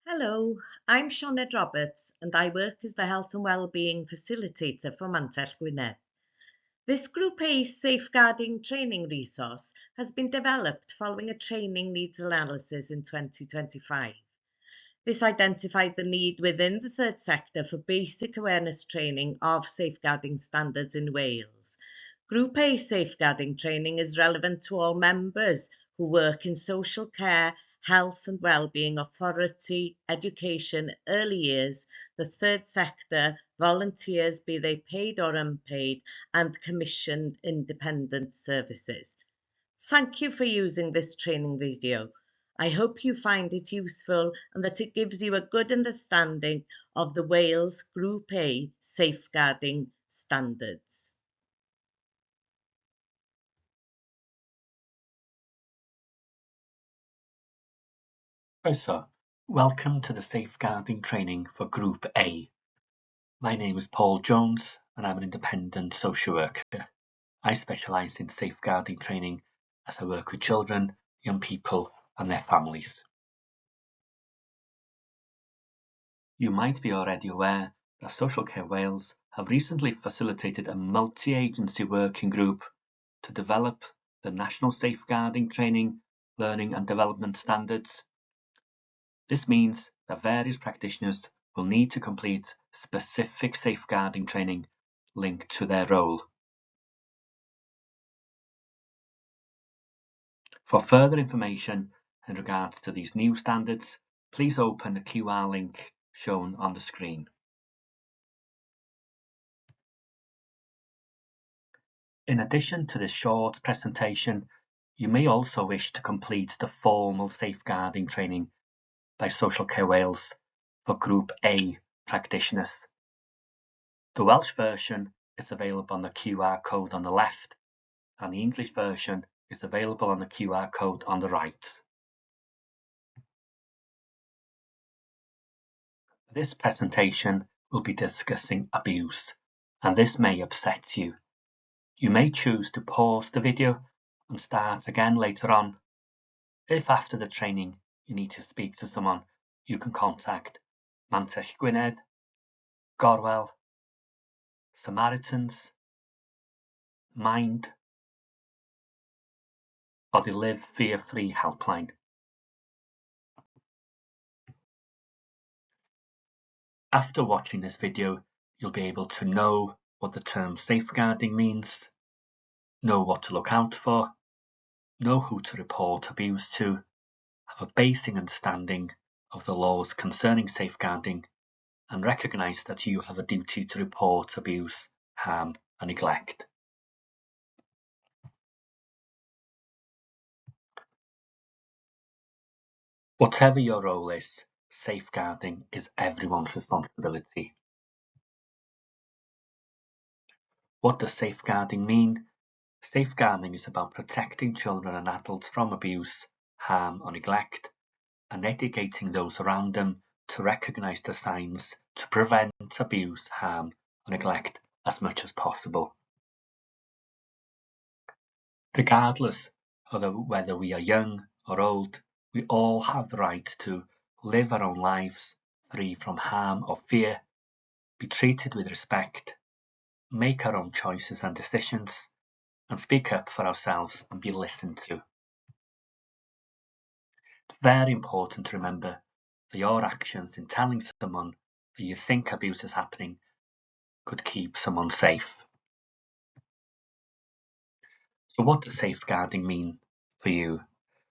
Hello, I'm Sioned Roberts and I work as the Health and Wellbeing Facilitator for Mantell Gwynedd. This Group A safeguarding training resource has been developed following a training needs analysis in 2025. This identified the need within the third sector for basic awareness training of safeguarding standards in Wales. Group A safeguarding training is relevant to all members who work in social care, health and wellbeing authority, education, early years, the third sector, volunteers, be they paid or unpaid, and commissioned independent services. Thank you for using this training video. I hope you find it useful and that it gives you a good understanding of the Wales Group A safeguarding standards. Croeso. Welcome to the safeguarding training for Group A. My name is Paul Jones and I'm an independent social worker. I specialise in safeguarding training as I work with children, young people and their families. You might be already aware that Social Care Wales have recently facilitated a multi-agency working group to develop the National Safeguarding Training, Learning and Development Standards. This means that various practitioners will need to complete specific safeguarding training linked to their role. For further information in regards to these new standards, please open the QR link shown on the screen. In addition to this short presentation, you may also wish to complete the formal safeguarding training by Social Care Wales for Group A practitioners. The Welsh version is available on the QR code on the left, and the English version is available on the QR code on the right. This presentation will be discussing abuse, and this may upset you. You may choose to pause the video and start again later on. If after the training you need to speak to someone, you can contact Mantell Gwynedd, Gorwel, Samaritans, Mind, or the Live Fear Free helpline. After watching this video, you'll be able to know what the term safeguarding means, know what to look out for, know who to report abuse to, have a basic understanding of the laws concerning safeguarding, and recognise that you have a duty to report abuse, harm and neglect. Whatever your role is, safeguarding is everyone's responsibility. What does safeguarding mean? Safeguarding is about protecting children and adults from abuse, harm or neglect, and educating those around them to recognise the signs to prevent abuse, harm or neglect as much as possible. Regardless of whether we are young or old, we all have the right to live our own lives free from harm or fear, be treated with respect, make our own choices and decisions, and speak up for ourselves and be listened to. It's very important to remember that your actions in telling someone that you think abuse is happening could keep someone safe. So what does safeguarding mean for you?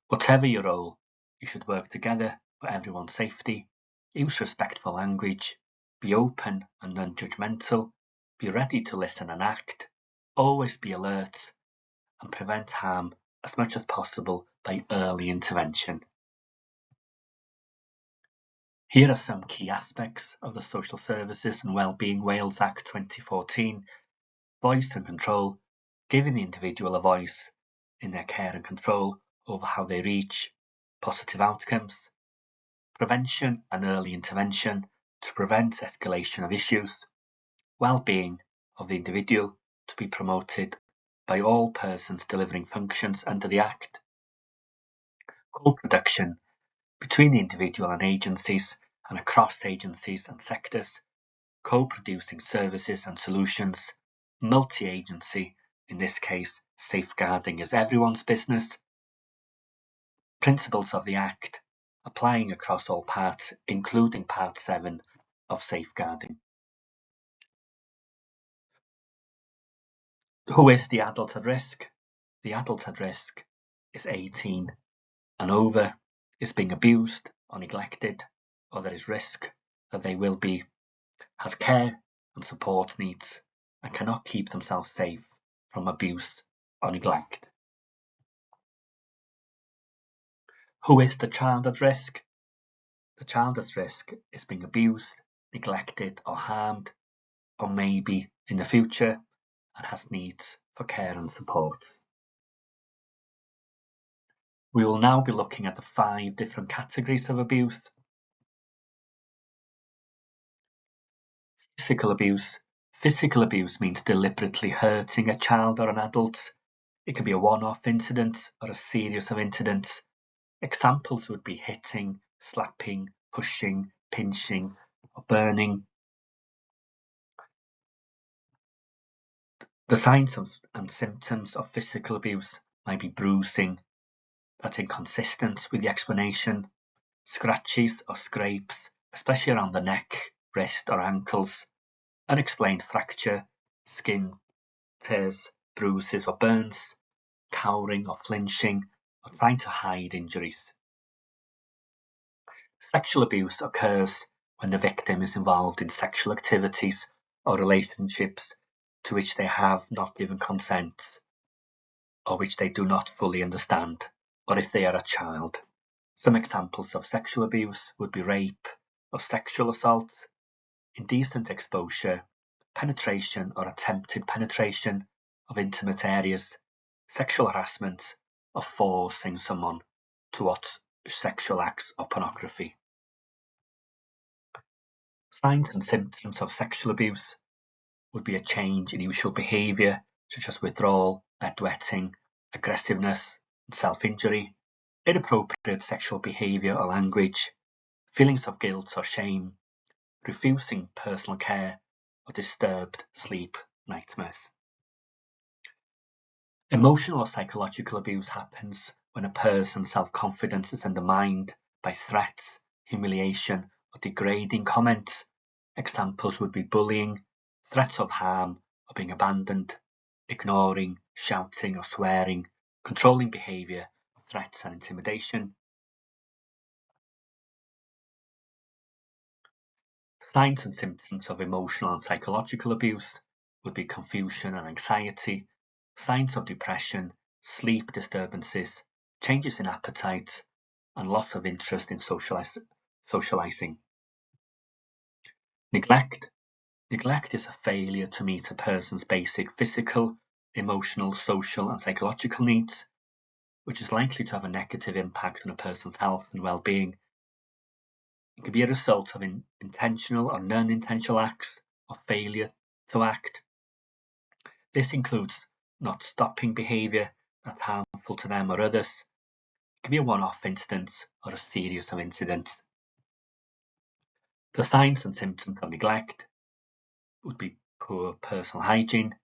Whatever your role, you should work together for everyone's safety, use respectful language, be open and non-judgmental, be ready to listen and act, always be alert, and prevent harm as much as possible by early intervention. Here are some key aspects of the Social Services and Wellbeing Wales Act 2014. Voice and control, giving the individual a voice in their care and control over how they reach positive outcomes. Prevention and early intervention to prevent escalation of issues. Well-being of the individual to be promoted by all persons delivering functions under the Act. Co-production between the individual and agencies, and across agencies and sectors, co-producing services and solutions, multi-agency, in this case, safeguarding is everyone's business, principles of the Act, applying across all parts, including Part 7 of safeguarding. Who is the adult at risk? The adult at risk is 18 and over, is being abused or neglected, or there is risk that they will be, has care and support needs, and cannot keep themselves safe from abuse or neglect. Who is the child at risk? The child at risk is being abused, neglected or harmed, or maybe in the future, and has needs for care and support. We will now be looking at the 5 different categories of abuse. Physical abuse. Physical abuse means deliberately hurting a child or an adult. It can be a one-off incident or a series of incidents. Examples would be hitting, slapping, pushing, pinching, or burning. The signs and symptoms of physical abuse might be bruising that's inconsistent with the explanation, scratches or scrapes, especially around the neck, wrist or ankles, unexplained fracture, skin tears, bruises or burns, cowering or flinching, or trying to hide injuries. Sexual abuse occurs when the victim is involved in sexual activities or relationships to which they have not given consent, or which they do not fully understand, or if they are a child. Some examples of sexual abuse would be rape or sexual assault, indecent exposure, penetration or attempted penetration of intimate areas, sexual harassment, or forcing someone to watch sexual acts or pornography. Signs and symptoms of sexual abuse would be a change in usual behaviour, such as withdrawal, bedwetting, aggressiveness, and self-injury, inappropriate sexual behaviour or language, feelings of guilt or shame, refusing personal care, or disturbed sleep nightmares. Emotional or psychological abuse happens when a person's self-confidence is undermined by threats, humiliation, or degrading comments. Examples would be bullying, threats of harm or being abandoned, ignoring, shouting or swearing, controlling behaviour, threats and intimidation. Signs and symptoms of emotional and psychological abuse would be confusion and anxiety, signs of depression, sleep disturbances, changes in appetite, and loss of interest in socializing. Neglect. Neglect is a failure to meet a person's basic physical, emotional, social, and psychological needs, which is likely to have a negative impact on a person's health and well-being. It can be a result of intentional or non-intentional acts or failure to act. This includes not stopping behaviour that's harmful to them or others. It can be a one-off incident or a series of incidents. The signs and symptoms of neglect would be poor personal hygiene,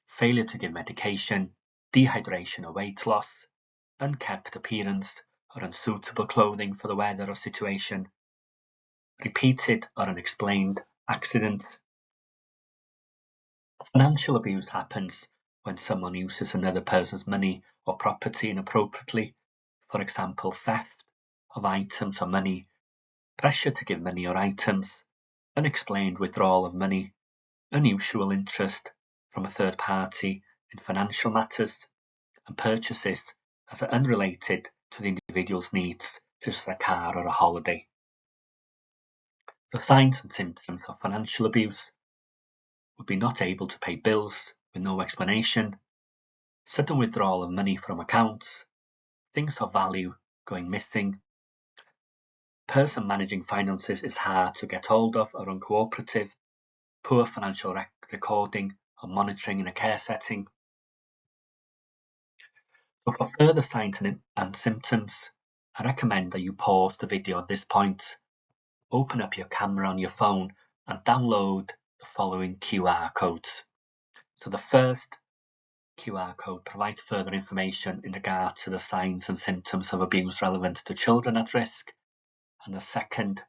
failure to give medication, dehydration or weight loss, unkept appearance or unsuitable clothing for the weather or situation, repeated or unexplained accidents. Financial abuse happens when someone uses another person's money or property inappropriately, for example, theft of items or money, pressure to give money or items, unexplained withdrawal of money, unusual interest from a third party in financial matters, and purchases that are unrelated to the individual's needs, such as a car or a holiday. The signs and symptoms of financial abuse would be not able to pay bills with no explanation, sudden withdrawal of money from accounts, things of value going missing, person managing finances is hard to get hold of or uncooperative, poor financial recording or monitoring in a care setting. So for further signs and symptoms, I recommend that you pause the video at this point, open up your camera on your phone and download the following QR codes. So the first QR code provides further information in regard to the signs and symptoms of abuse relevant to children at risk, and the second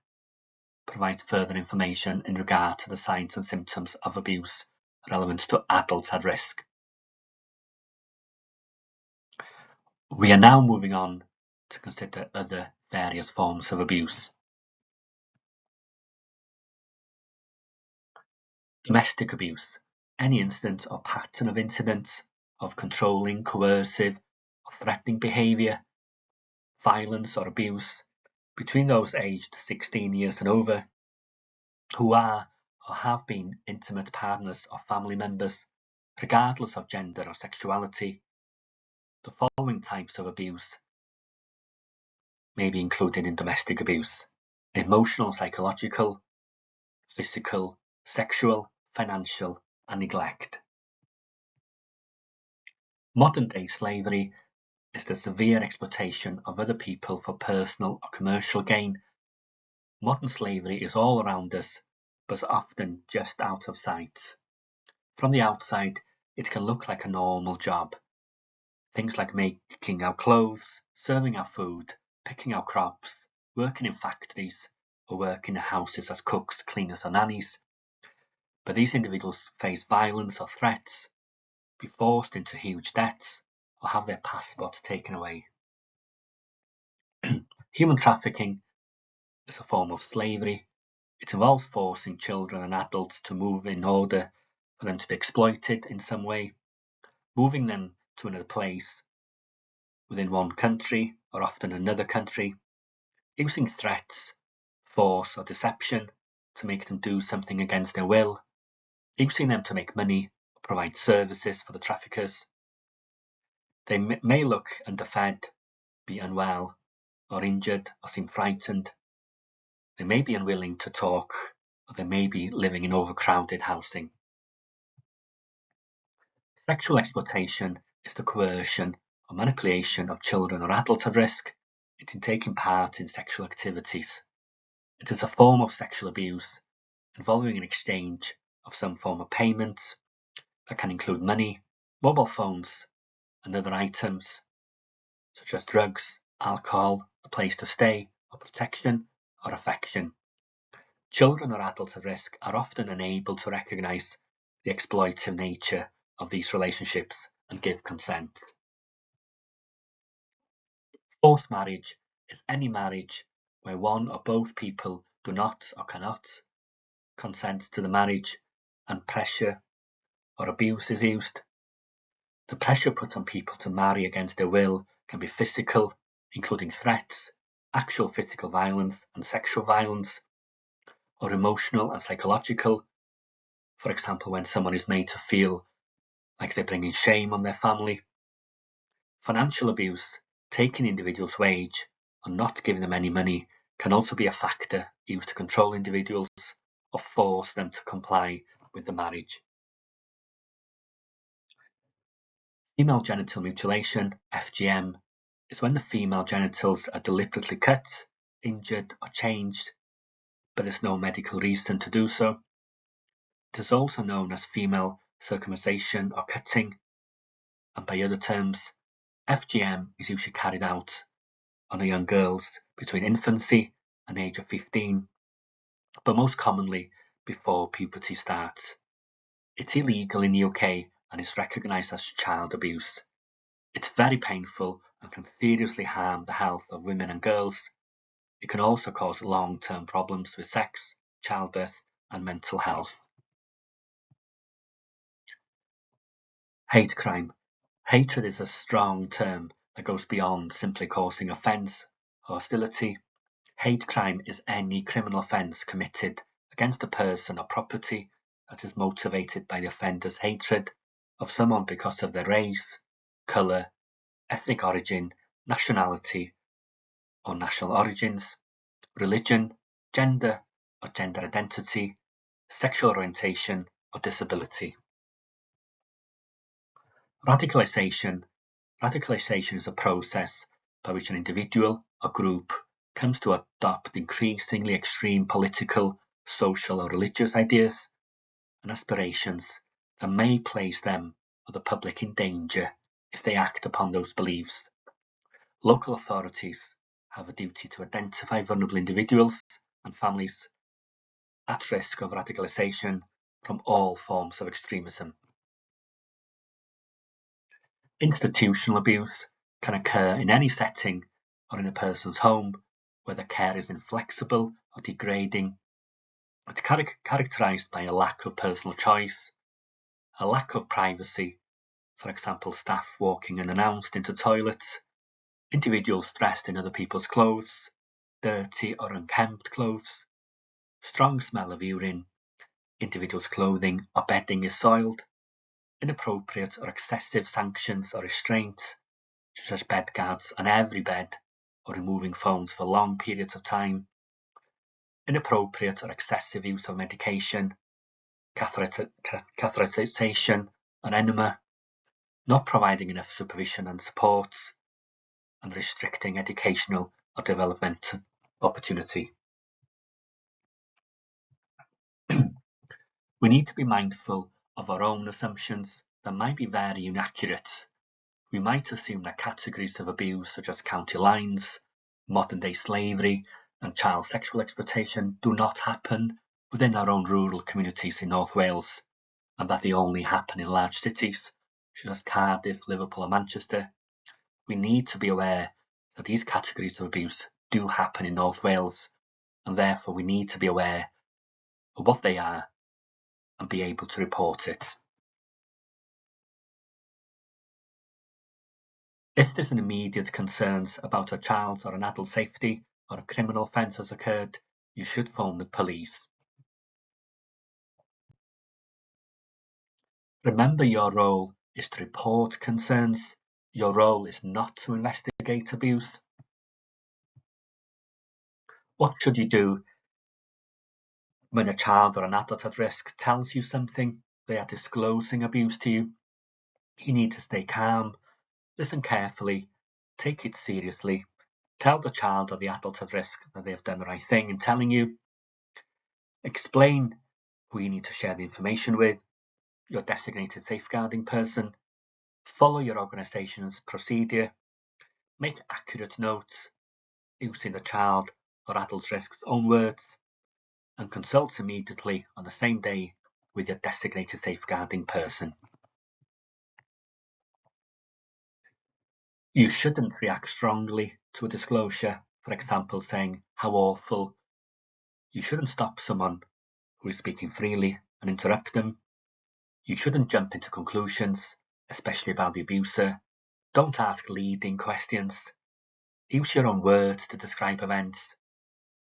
provides further information in regard to the signs and symptoms of abuse relevant to adults at risk. We are now moving on to consider other various forms of abuse. Domestic abuse, any instance or pattern of incidents of controlling, coercive, or threatening behaviour, violence or abuse between those aged 16 years and over who are or have been intimate partners or family members, regardless of gender or sexuality. The following types of abuse may be included in domestic abuse: emotional, psychological, physical, sexual, financial, and neglect. Modern-day slavery is the severe exploitation of other people for personal or commercial gain. Modern slavery is all around us, but often just out of sight. From the outside, it can look like a normal job. Things like making our clothes, serving our food, picking our crops, working in factories, or working in houses as cooks, cleaners, or nannies. But these individuals face violence or threats, be forced into huge debts, or have their passports taken away. Human trafficking is a form of slavery. It involves forcing children and adults to move in order for them to be exploited in some way, moving them to another place within one country or often another country, using threats, force, or deception to make them do something against their will, using them to make money or provide services for the traffickers. They may look underfed, be unwell, or injured, or seem frightened. They may be unwilling to talk, or they may be living in overcrowded housing. Sexual exploitation is the coercion or manipulation of children or adults at risk into taking part in sexual activities. It is a form of sexual abuse involving an exchange of some form of payment that can include money, mobile phones, and other items such as drugs, alcohol, a place to stay, or protection, or affection. Children or adults at risk are often unable to recognize the exploitative nature of these relationships and give consent. Forced marriage is any marriage where one or both people do not or cannot consent to the marriage and pressure or abuse is used. The pressure put on people to marry against their will can be physical, including threats, actual physical violence and sexual violence, or emotional and psychological, for example, when someone is made to feel like they're bringing shame on their family. Financial abuse, taking individuals' wage and not giving them any money, can also be a factor used to control individuals or force them to comply with the marriage. Female genital mutilation, FGM, is when the female genitals are deliberately cut, injured, or changed, but there's no medical reason to do so. It is also known as female circumcision or cutting, and by other terms, FGM is usually carried out on a young girls between infancy and age of 15, but most commonly before puberty starts. It's illegal in the UK and is recognised as child abuse. It's very painful and can seriously harm the health of women and girls. It can also cause long-term problems with sex, childbirth, and mental health. Hate crime. Hatred is a strong term that goes beyond simply causing offence or hostility. Hate crime is any criminal offence committed against a person or property that is motivated by the offender's hatred of someone because of their race, colour, ethnic origin, nationality or national origins, religion, gender or gender identity, sexual orientation or disability. Radicalisation. Radicalisation is a process by which an individual or group comes to adopt increasingly extreme political, social or religious ideas and aspirations that may place them or the public in danger if they act upon those beliefs. Local authorities have a duty to identify vulnerable individuals and families at risk of radicalisation from all forms of extremism. Institutional abuse can occur in any setting or in a person's home where the care is inflexible or degrading. It's characterised by a lack of personal choice, a lack of privacy, for example, staff walking unannounced into toilets, individuals dressed in other people's clothes, dirty or unkempt clothes, strong smell of urine, individuals' clothing or bedding is soiled, inappropriate or excessive sanctions or restraints, such as bed guards on every bed or removing phones for long periods of time, inappropriate or excessive use of medication, catheterization or enema, not providing enough supervision and support, and restricting educational or development opportunity. We need to be mindful of our own assumptions that might be very inaccurate. We might assume that categories of abuse such as county lines, modern-day slavery and child sexual exploitation do not happen within our own rural communities in North Wales, and that they only happen in large cities such as Cardiff, Liverpool and Manchester. We need to be aware that these categories of abuse do happen in North Wales, and therefore we need to be aware of what they are and be able to report it. If there's an immediate concerns about a child's or an adult's safety or a criminal offence has occurred, you should phone the police. Remember, your role is to report concerns. Your role is not to investigate abuse. What should you do when a child or an adult at risk tells you something? They are disclosing abuse to you. You need to stay calm, listen carefully, take it seriously. Tell the child or the adult at risk that they have done the right thing in telling you. Explain who you need to share the information with, your designated safeguarding person. Follow your organisation's procedure. Make accurate notes using the child or adult's risk's own words, and consult immediately on the same day with your designated safeguarding person. You shouldn't react strongly to a disclosure, for example saying how awful. You shouldn't stop someone who is speaking freely and interrupt them. You shouldn't jump into conclusions, especially about the abuser. Don't ask leading questions. Use your own words to describe events.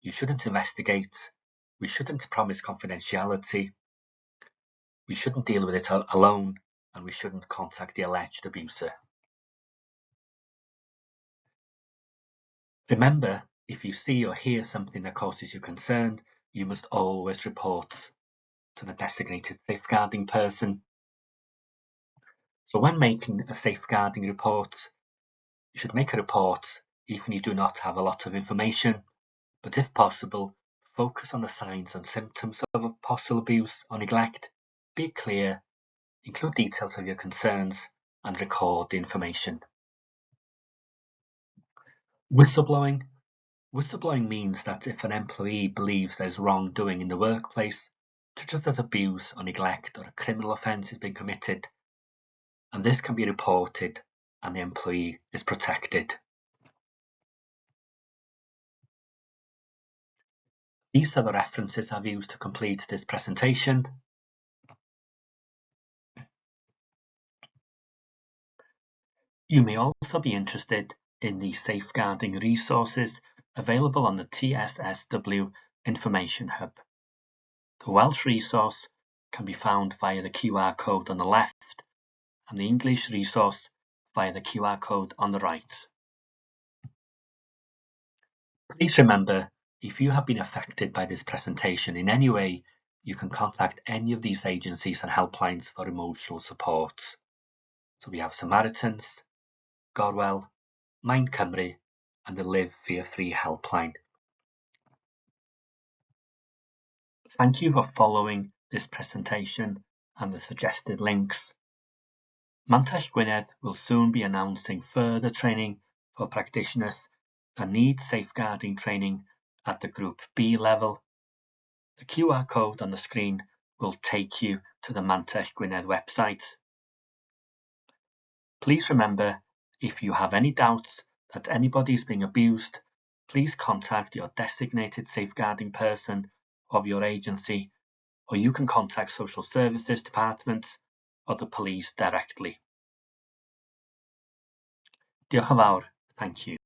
You shouldn't investigate. We shouldn't promise confidentiality. We shouldn't deal with it alone, and we shouldn't contact the alleged abuser. Remember, if you see or hear something that causes you concern, you must always report to the designated safeguarding person. So when making a safeguarding report, you should make a report even if you do not have a lot of information, but if possible, focus on the signs and symptoms of possible abuse or neglect. Be clear, include details of your concerns, and record the information. Whistleblowing. Whistleblowing means that if an employee believes there is wrongdoing in the workplace, such as that abuse or neglect or a criminal offence has been committed, and this can be reported and the employee is protected. These are the references I've used to complete this presentation. You may also be interested in the safeguarding resources available on the TSSW Information Hub. The Welsh resource can be found via the QR code on the left and the English resource via the QR code on the right. Please remember, if you have been affected by this presentation in any way, you can contact any of these agencies and helplines for emotional support. So we have Samaritans, Gorwel, Mind Cymru, and the Live Fear Free helpline. Thank you for following this presentation and the suggested links. Mantell Gwynedd will soon be announcing further training for practitioners that need safeguarding training at the Group B level. The QR code on the screen will take you to the Mantell Gwynedd website. Please remember, if you have any doubts that anybody is being abused, please contact your designated safeguarding person of your agency, or you can contact social services departments or the police directly. Diolch yn fawr. Thank you.